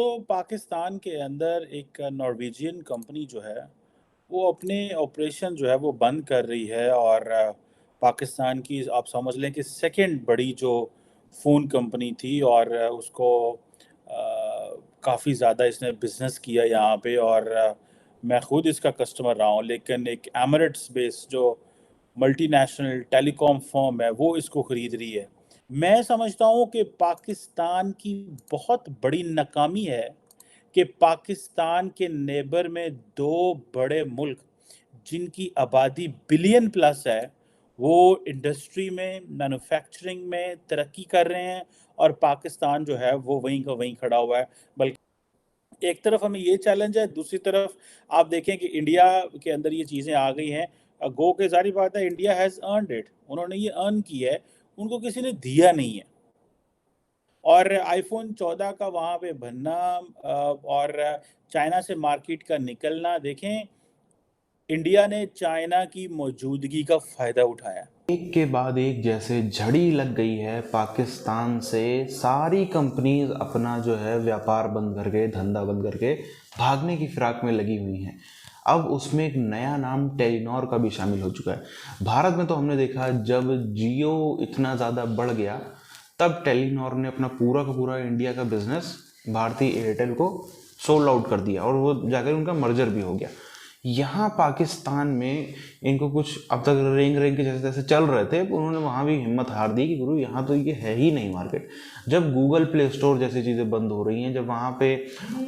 तो पाकिस्तान के अंदर एक नॉर्वेजियन कंपनी जो है वो अपने ऑपरेशन जो है वो बंद कर रही है और पाकिस्तान की आप समझ लें कि सेकंड बड़ी जो फ़ोन कंपनी थी और उसको काफ़ी ज़्यादा इसने बिज़नेस किया यहाँ पे और मैं खुद इसका कस्टमर रहा हूँ, लेकिन एक एमिरेट्स बेस्ड जो मल्टीनेशनल टेलीकॉम फर्म है वो इसको खरीद रही है। मैं समझता हूँ कि पाकिस्तान की बहुत बड़ी नाकामी है कि पाकिस्तान के नेबर में दो बड़े मुल्क जिनकी आबादी बिलियन प्लस है वो इंडस्ट्री में मैन्युफैक्चरिंग में तरक्की कर रहे हैं और पाकिस्तान जो है वो वहीं का वहीं खड़ा हुआ है। बल्कि एक तरफ हमें ये चैलेंज है, दूसरी तरफ आप देखें कि इंडिया के अंदर ये चीज़ें आ गई हैं। गो के जारी बात है, इंडिया हैज़ अर्नड इट, उन्होंने ये अर्न की है, उनको किसी ने दिया नहीं है। और आईफोन 14 का वहाँ पे बनना और चाइना से मार्केट का निकलना, देखें इंडिया ने चाइना की मौजूदगी का फ़ायदा उठाया। एक के बाद एक जैसे झड़ी लग गई है पाकिस्तान से। सारी कंपनीज अपना जो है व्यापार बंद करके, धंधा बंद करके भागने की फिराक में लगी हुई हैं। अब उसमें एक नया नाम टेलीनॉर का भी शामिल हो चुका है। भारत में तो हमने देखा जब जियो इतना ज़्यादा बढ़ गया तब टेलीनॉर ने अपना पूरा का पूरा इंडिया का बिजनेस भारतीय एयरटेल को सोल्ड आउट कर दिया और वो जाकर उनका मर्जर भी हो गया। यहाँ पाकिस्तान में इनको कुछ अब तक रेंग रेंग के जैसे जैसे चल रहे थे, उन्होंने वहाँ भी हिम्मत हार दी कि गुरु यहाँ तो ये है ही नहीं मार्केट। जब गूगल प्ले स्टोर जैसी चीज़ें बंद हो रही हैं, जब वहाँ पे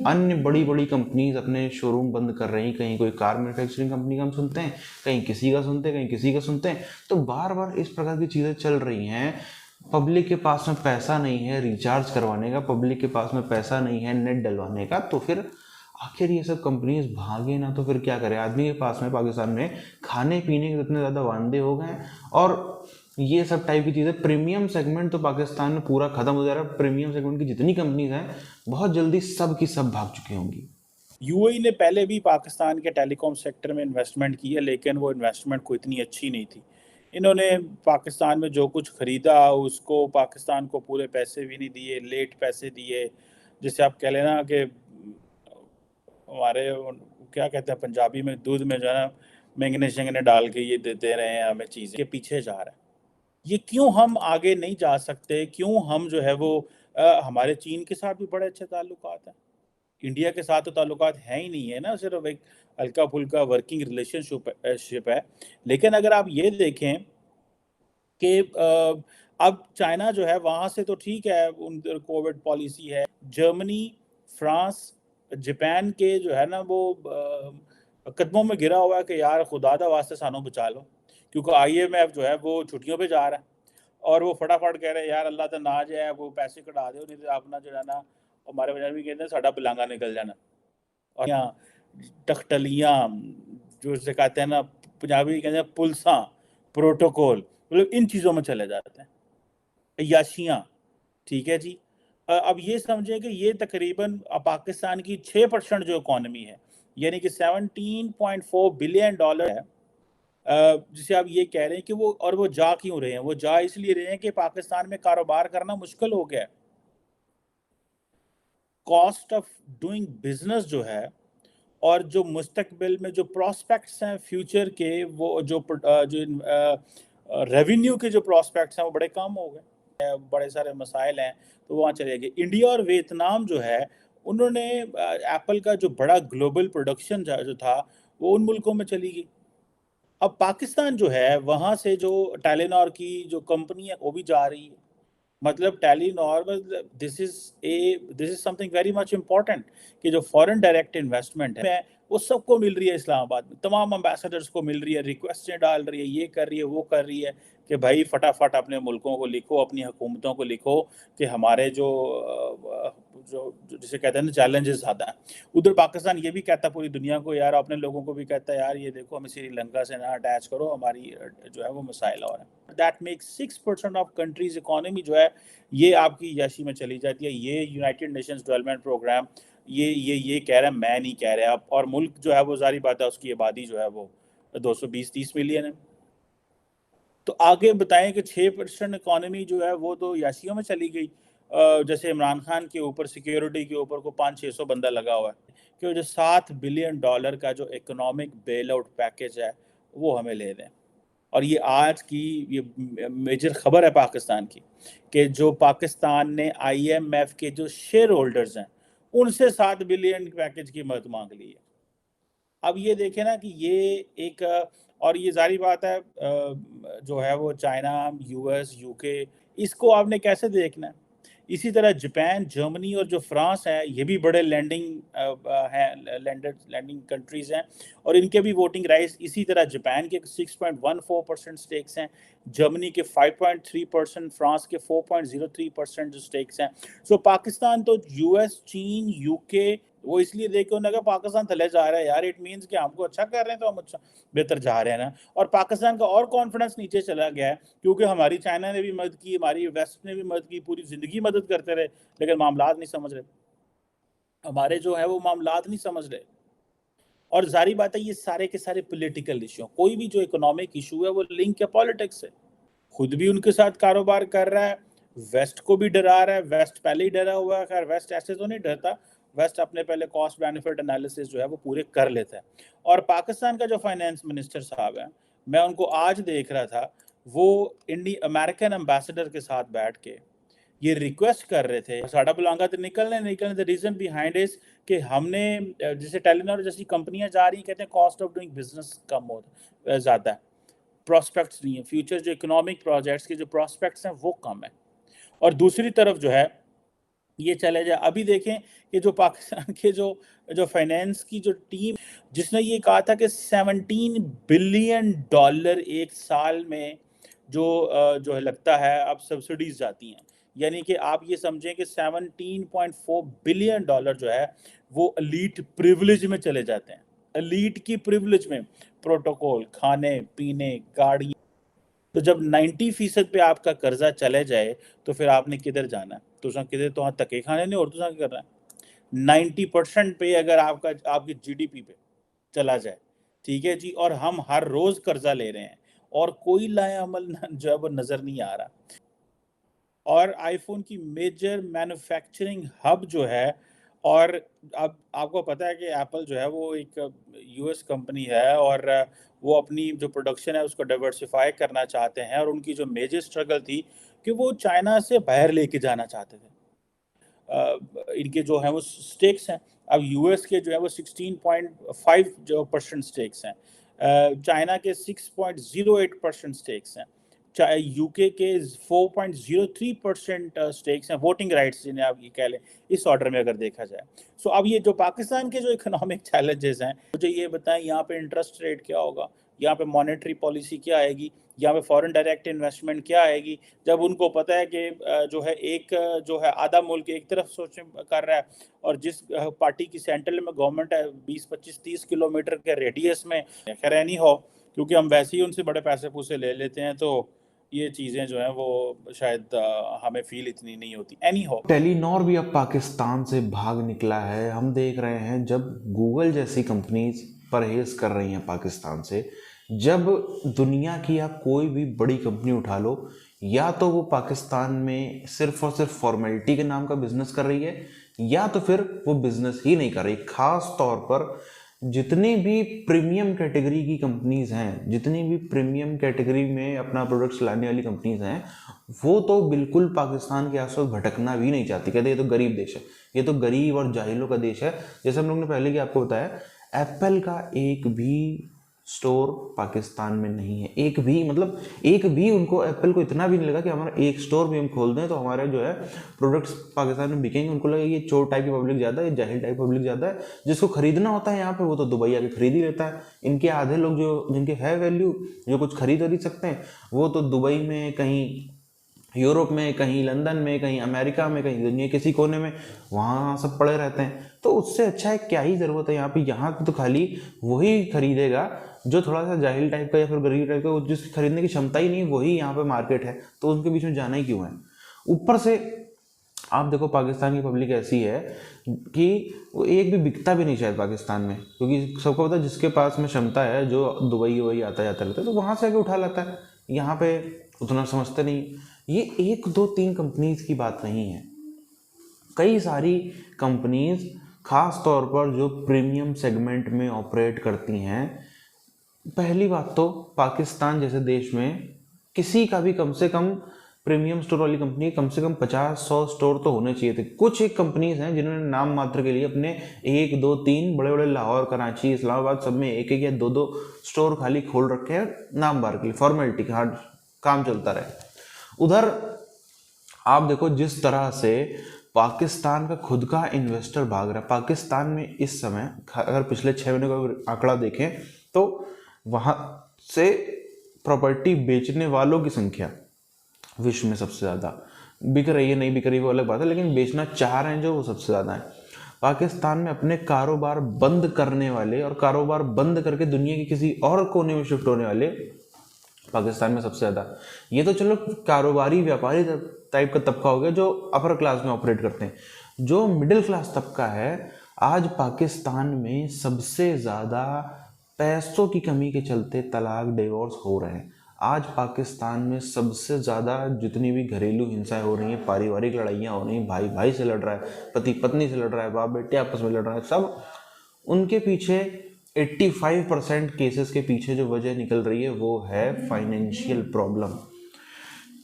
अन्य बड़ी बड़ी कंपनीज अपने शोरूम बंद कर रही हैं, कहीं कोई कार मैन्युफैक्चरिंग कंपनी का हम सुनते हैं, कहीं किसी का सुनते हैं, कहीं किसी का सुनते हैं, तो बार बार इस प्रकार की चीज़ें चल रही हैं। पब्लिक के पास में पैसा नहीं है रिचार्ज करवाने का, पब्लिक के पास में पैसा नहीं है नेट डलवाने का, तो फिर आखिर ये सब कंपनीज भागे ना तो फिर क्या करे। आदमी के पास में पाकिस्तान में खाने पीने के इतने ज़्यादा वांदे हो गए और ये सब टाइप की चीज़ें। प्रीमियम सेगमेंट तो पाकिस्तान में पूरा खत्म हो जा रहा है। प्रीमियम सेगमेंट की जितनी कंपनीज हैं बहुत जल्दी सब की सब भाग चुकी होंगी। यूएई ने पहले भी पाकिस्तान के टेलीकॉम सेक्टर में इन्वेस्टमेंट की है, लेकिन वो इन्वेस्टमेंट को इतनी अच्छी नहीं थी। इन्होंने पाकिस्तान में जो कुछ खरीदा उसको पाकिस्तान को पूरे पैसे भी नहीं दिए, लेट पैसे दिए। जैसे आप कह लेना कि हमारे क्या कहते हैं पंजाबी में, दूध में जो है ना मेंगने शेंगने डाल के ये देते रहे हैं हमें चीज़ें, के पीछे जा रहा है। ये क्यों हम आगे नहीं जा सकते, क्यों हम जो है वो हमारे चीन के साथ भी बड़े अच्छे ताल्लुकात हैं, इंडिया के साथ तो ताल्लुकात हैं ही नहीं है ना, सिर्फ एक हल्का फुल्का वर्किंग रिलेशनशिप शिप है। लेकिन अगर आप ये देखें कि अब चाइना जो है वहाँ से तो ठीक है, उन कोविड पॉलिसी है। जर्मनी, फ्रांस, जापान के जो है ना वो कदमों में गिरा हुआ है कि यार खुदा दा वास्ते सानू बचा लो, क्योंकि आईएमएफ जो है वो छुट्टियों पे जा रहा है और वो फटाफट कह रहे हैं यार अल्लाह तो ना जाए, वो पैसे कटा दो नहीं तो अपना जो है ना, हमारे पंजाबी कहते हैं साडा बिलांगा निकल जाना। और यहाँ टकटलियाँ जो जिसे कहते हैं ना, पंजाबी कहते हैं पुलसा, प्रोटोकॉल, मतलब इन चीज़ों में चले जाते हैं। अय्याशियाँ, ठीक है जी। अब ये समझें कि ये तकरीबन पाकिस्तान की 6% जो इकॉनमी है, यानी कि $17.4 बिलियन है। जिसे आप ये कह रहे हैं कि वो जा क्यों रहे हैं? वो जा इसलिए रहे हैं कि पाकिस्तान में कारोबार करना मुश्किल हो गया है। कॉस्ट ऑफ डूइंग बिज़नेस जो है और जो मुस्तकबिल में जो प्रॉस्पेक्ट्स हैं फ्यूचर के, वो रेवेन्यू के जो प्रॉस्पेक्ट्स हैं वो बड़े कम हो गए। बड़े सारे मसाइल हैं, तो वहाँ चले गए। इंडिया और वियतनाम जो है, उन्होंने एप्पल का जो बड़ा ग्लोबल प्रोडक्शन जो था वो उन मुल्कों में चली गई। अब पाकिस्तान जो है वहाँ से जो टेलीनॉर की जो कंपनी है वो भी जा रही है। मतलब टेलीनॉर, मतलब this is something very much important कि जो फॉरेन डायरेक्ट इन्वेस्टमेंट है वो सबको मिल रही है। इस्लामाबाद में तमाम अम्बेसडर्स को मिल रही है, रिक्वेस्टें डाल रही है, ये कर रही है, वो कर रही है कि भाई फटाफट अपने मुल्कों को लिखो, अपनी हुकूमतों को लिखो कि हमारे जो जिसे कहते हैं ना चैलेंजेस ज़्यादा हैं। उधर पाकिस्तान ये भी कहता है पूरी दुनिया को, यार अपने लोगों को भी कहता है यार ये देखो हमें श्रीलंका से ना अटैच करो, हमारी जो है वो मसाइल और हैं। That makes 6% of countries economy जो है ये आपकी याशी में चली जाती है। ये यूनाइटेड नेशंस डेवलपमेंट प्रोग्राम ये कह रहा है, मैं नहीं कह रहा आप। और मुल्क जो है वो जारी बात है उसकी आबादी जो है वो 220-30 मिलियन है। तो आगे बताएं कि 6% इकोनॉमी जो है वो तो याशियों में चली गई। जैसे इमरान खान के ऊपर सिक्योरिटी के ऊपर को 500-600 बंदा लगा हुआ है कि जो $7 बिलियन का जो इकोनॉमिक बेल आउट पैकेज है वो हमें ले दें। और ये आज की ये मेजर खबर है पाकिस्तान की कि जो पाकिस्तान ने IMF के जो शेयर होल्डर्स हैं उनसे 7 बिलियन पैकेज की मदद मांग ली है। अब ये देखें ना कि ये एक और ये जारी बात है जो है वो चाइना, US, UK, इसको आपने कैसे देखना है। इसी तरह जापान, जर्मनी और जो फ्रांस है ये भी बड़े लैंडिंग कंट्रीज हैं और इनके भी वोटिंग राइट्स। इसी तरह जापान के 6.14% स्टेक्स हैं, जर्मनी के 5.3%, फ्रांस के 4.03% जो स्टेक्स हैं। सो पाकिस्तान तो US, चीन, UK वो इसलिए देख के उन्होंने कहा पाकिस्तान थले जा रहा है यार, इट मीन्स कि हमको अच्छा कर रहे हैं तो हम अच्छा बेहतर जा रहे हैं ना। और पाकिस्तान का और कॉन्फिडेंस नीचे चला गया है क्योंकि हमारी चाइना ने भी मदद की, हमारी वेस्ट ने भी मदद की, पूरी जिंदगी मदद करते रहे, लेकिन मामलात नहीं समझ रहे, हमारे जो है वो मामलात नहीं समझ रहे। और जारी बात है ये सारे के सारे पॉलिटिकल इशू, कोई भी जो इकोनॉमिक इशू है वो लिंक है पॉलिटिक्स से। खुद भी उनके साथ कारोबार कर रहा है, वेस्ट को भी डरा रहा है। वेस्ट पहले ही डरा हुआ है, खैर वेस्ट ऐसे तो नहीं डरता, वेस्ट अपने पहले कॉस्ट बेनिफिट एनालिसिस जो है वो पूरे कर लेता है। और पाकिस्तान का जो फाइनेंस मिनिस्टर साहब है, मैं उनको आज देख रहा था, वो अमेरिकन एम्बेसडर के साथ बैठ के ये रिक्वेस्ट कर रहे थे साड़ा बुलांगा तो निकलने द रीजन बिहाइंड इज कि हमने जैसे टेलीनॉर जैसी कंपनियां जा रही, कहते हैं कॉस्ट ऑफ डूइंग बिजनेस कम हो ज़्यादा है, प्रॉस्पेक्ट्स नहीं है, फ्यूचर जो इकोनॉमिक प्रोजेक्ट्स के जो प्रॉस्पेक्ट्स हैं वो कम है। और दूसरी तरफ जो है ये चले जाए, अभी देखें कि जो पाकिस्तान के जो फाइनेंस की जो टीम जिसने ये कहा था कि $17 बिलियन एक साल में जो है लगता है अब सब्सिडीज जाती हैं, यानी कि आप ये समझें कि $17.4 बिलियन जो है वो एलीट प्रिविलेज में चले जाते हैं, एलीट की प्रिविलेज में, प्रोटोकॉल, खाने पीने, गाड़ी। तो जब 90% पे आपका कर्जा चले जाए तो फिर आपने किधर जाना है, तुसा किधर तो हाँ धक्के खाने नहीं और तुसा क्या करना है। 90% पे अगर आपकी GDP पे चला जाए, ठीक है जी, और हम हर रोज कर्जा ले रहे हैं और कोई लाए अमल जो है वो नजर नहीं आ रहा। और आईफोन की मेजर मैन्युफैक्चरिंग हब जो है, और अब आपको पता है कि एप्पल जो है वो एक US कंपनी है और वो अपनी जो प्रोडक्शन है उसको डाइवर्सिफाई करना चाहते हैं, और उनकी जो मेजर स्ट्रगल थी कि वो चाइना से बाहर लेके जाना चाहते थे। इनके जो है वो स्टेक्स हैं, अब US के जो है वो 16.5 जो % स्टेक्स हैं, चाइना के 6.08% स्टेक्स हैं, UK के 4.03% स्टेक्स हैं, वोटिंग राइट्स जिन्हें आप ये कह लें इस ऑर्डर में अगर देखा जाए। सो अब ये जो पाकिस्तान के जो इकोनॉमिक चैलेंजेस हैं, मुझे ये बताएं यहाँ पे इंटरेस्ट रेट क्या होगा, यहाँ पे मॉनेटरी पॉलिसी क्या आएगी, यहाँ पे फॉरेन डायरेक्ट इन्वेस्टमेंट क्या आएगी, जब उनको पता है कि जो है जो है आधा मुल्क एक तरफ सोच कर रहा है और जिस पार्टी की सेंट्रल में गवर्नमेंट है 20, 25, 30 किलोमीटर के रेडियस में, खैर नहीं हो क्योंकि हम वैसे ही उनसे बड़े पैसे पूसे ले लेते हैं, तो ये चीज़ें जो हैं वो शायद हमें फील इतनी नहीं होती। एनी हो, टेलीनॉर भी अब पाकिस्तान से भाग निकला है। हम देख रहे हैं जब गूगल जैसी कंपनीज परहेज कर रही हैं पाकिस्तान से, जब दुनिया की आप कोई भी बड़ी कंपनी उठा लो, या तो वो पाकिस्तान में सिर्फ और सिर्फ फॉर्मेलिटी के नाम का बिजनेस कर रही है, या तो फिर वो बिजनेस ही नहीं कर रही। खास तौर पर जितनी भी प्रीमियम कैटेगरी की कंपनीज हैं, जितनी भी प्रीमियम कैटेगरी में अपना प्रोडक्ट्स लाने वाली कंपनीज हैं, वो तो बिल्कुल पाकिस्तान के आसपास भटकना भी नहीं चाहती। कहते ये तो गरीब देश है, ये तो गरीब और जाहिलों का देश है। जैसे हम लोग ने पहले की आपको बताया, एप्पल का एक भी स्टोर पाकिस्तान में नहीं है, एक भी, मतलब एक भी उनको, एप्पल को इतना भी नहीं लगा कि हमारा एक स्टोर भी हम खोल दें तो हमारे जो है प्रोडक्ट्स पाकिस्तान में बिकेंगे। उनको लगा ये चोर टाइप की पब्लिक ज़्यादा है, जाहिल टाइप पब्लिक ज़्यादा है, जिसको खरीदना होता है यहाँ पे वो तो दुबई आके खरीद ही लेता है। इनके आधे लोग जो जिनके है वैल्यू, जो कुछ खरीद सकते हैं, वो तो दुबई में, कहीं यूरोप में, कहीं लंदन में, कहीं अमेरिका में, कहीं दुनिया किसी कोने में, वहाँ सब पड़े रहते हैं। तो उससे अच्छा है क्या ही ज़रूरत है यहाँ पे। यहाँ तो खाली वही खरीदेगा जो थोड़ा सा जाहिल टाइप का या फिर गरीब टाइप का, जिसकी खरीदने की क्षमता ही नहीं, वही यहाँ पे मार्केट है, तो उनके बीच में जाना ही क्यों है। ऊपर से आप देखो पाकिस्तान की पब्लिक ऐसी है कि वो एक भी बिकता भी नहीं शायद पाकिस्तान में, क्योंकि सबको पता है जिसके पास में क्षमता है, जो दुबई वही आता जाता रहता है, तो वहाँ से आके उठा लाता है। यहाँ पे उतना समझते नहीं। ये 1, 2, 3 कंपनीज की बात नहीं है, कई सारी कंपनीज खास तौर पर जो प्रीमियम सेगमेंट में ऑपरेट करती हैं, पहली बात तो पाकिस्तान जैसे देश में किसी का भी कम से कम प्रीमियम स्टोर वाली कंपनी कम से कम 50-100 स्टोर तो होने चाहिए थे। कुछ एक कंपनीज हैं जिन्होंने नाम मात्र के लिए अपने 1-2-3 बड़े बड़े लाहौर, कराची, इस्लामाबाद सब में एक एक या दो स्टोर खाली खोल रखे हैं, नाम बार के लिए, फॉर्मेलिटी का, काम चलता रहे। उधर आप देखो जिस तरह से पाकिस्तान का खुद का इन्वेस्टर भाग रहा है। पाकिस्तान में इस समय अगर पिछले 6 महीने का आंकड़ा देखें तो वहाँ से प्रॉपर्टी बेचने वालों की संख्या विश्व में सबसे ज़्यादा, बिक रही है नहीं बिक रही वो अलग बात है, लेकिन बेचना चाह रहे हैं जो वो सबसे ज़्यादा है। पाकिस्तान में अपने कारोबार बंद करने वाले और कारोबार बंद करके दुनिया के किसी और कोने में शिफ्ट होने वाले पाकिस्तान में सबसे ज़्यादा। ये तो चलो कारोबारी व्यापारी टाइप का तबका हो गया जो अपर क्लास में ऑपरेट करते हैं। जो मिडिल क्लास तबका है, आज पाकिस्तान में सबसे ज़्यादा पैसों की कमी के चलते तलाक, डिवोर्स हो रहे हैं। आज पाकिस्तान में सबसे ज़्यादा जितनी भी घरेलू हिंसाएं हो रही हैं, पारिवारिक लड़ाइयाँ हो रही हैं, भाई भाई से लड़ रहा है, पति पत्नी से लड़ रहा है, बाप बेटे आपस में लड़ रहा है, सब उनके पीछे 85% केसेस के पीछे जो वजह निकल रही है वो है फाइनेंशियल प्रॉब्लम।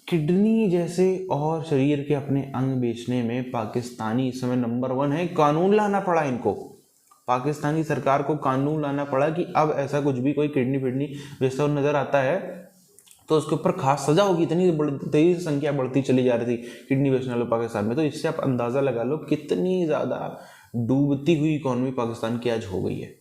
किडनी जैसे और शरीर के अपने अंग बेचने में पाकिस्तानी इस समय नंबर 1 है। कानून लाना पड़ा इनको, पाकिस्तानी सरकार को कानून लाना पड़ा कि अब ऐसा कुछ भी कोई किडनी बेचता हुआ नजर आता है तो उसके ऊपर खास सजा होगी। इतनी तेजी से संख्या बढ़ती चली जा रही थी किडनी बेचने वाले पाकिस्तान में, तो इससे आप अंदाजा लगा लो कितनी ज़्यादा डूबती हुई इकॉनमी पाकिस्तान की आज हो गई है।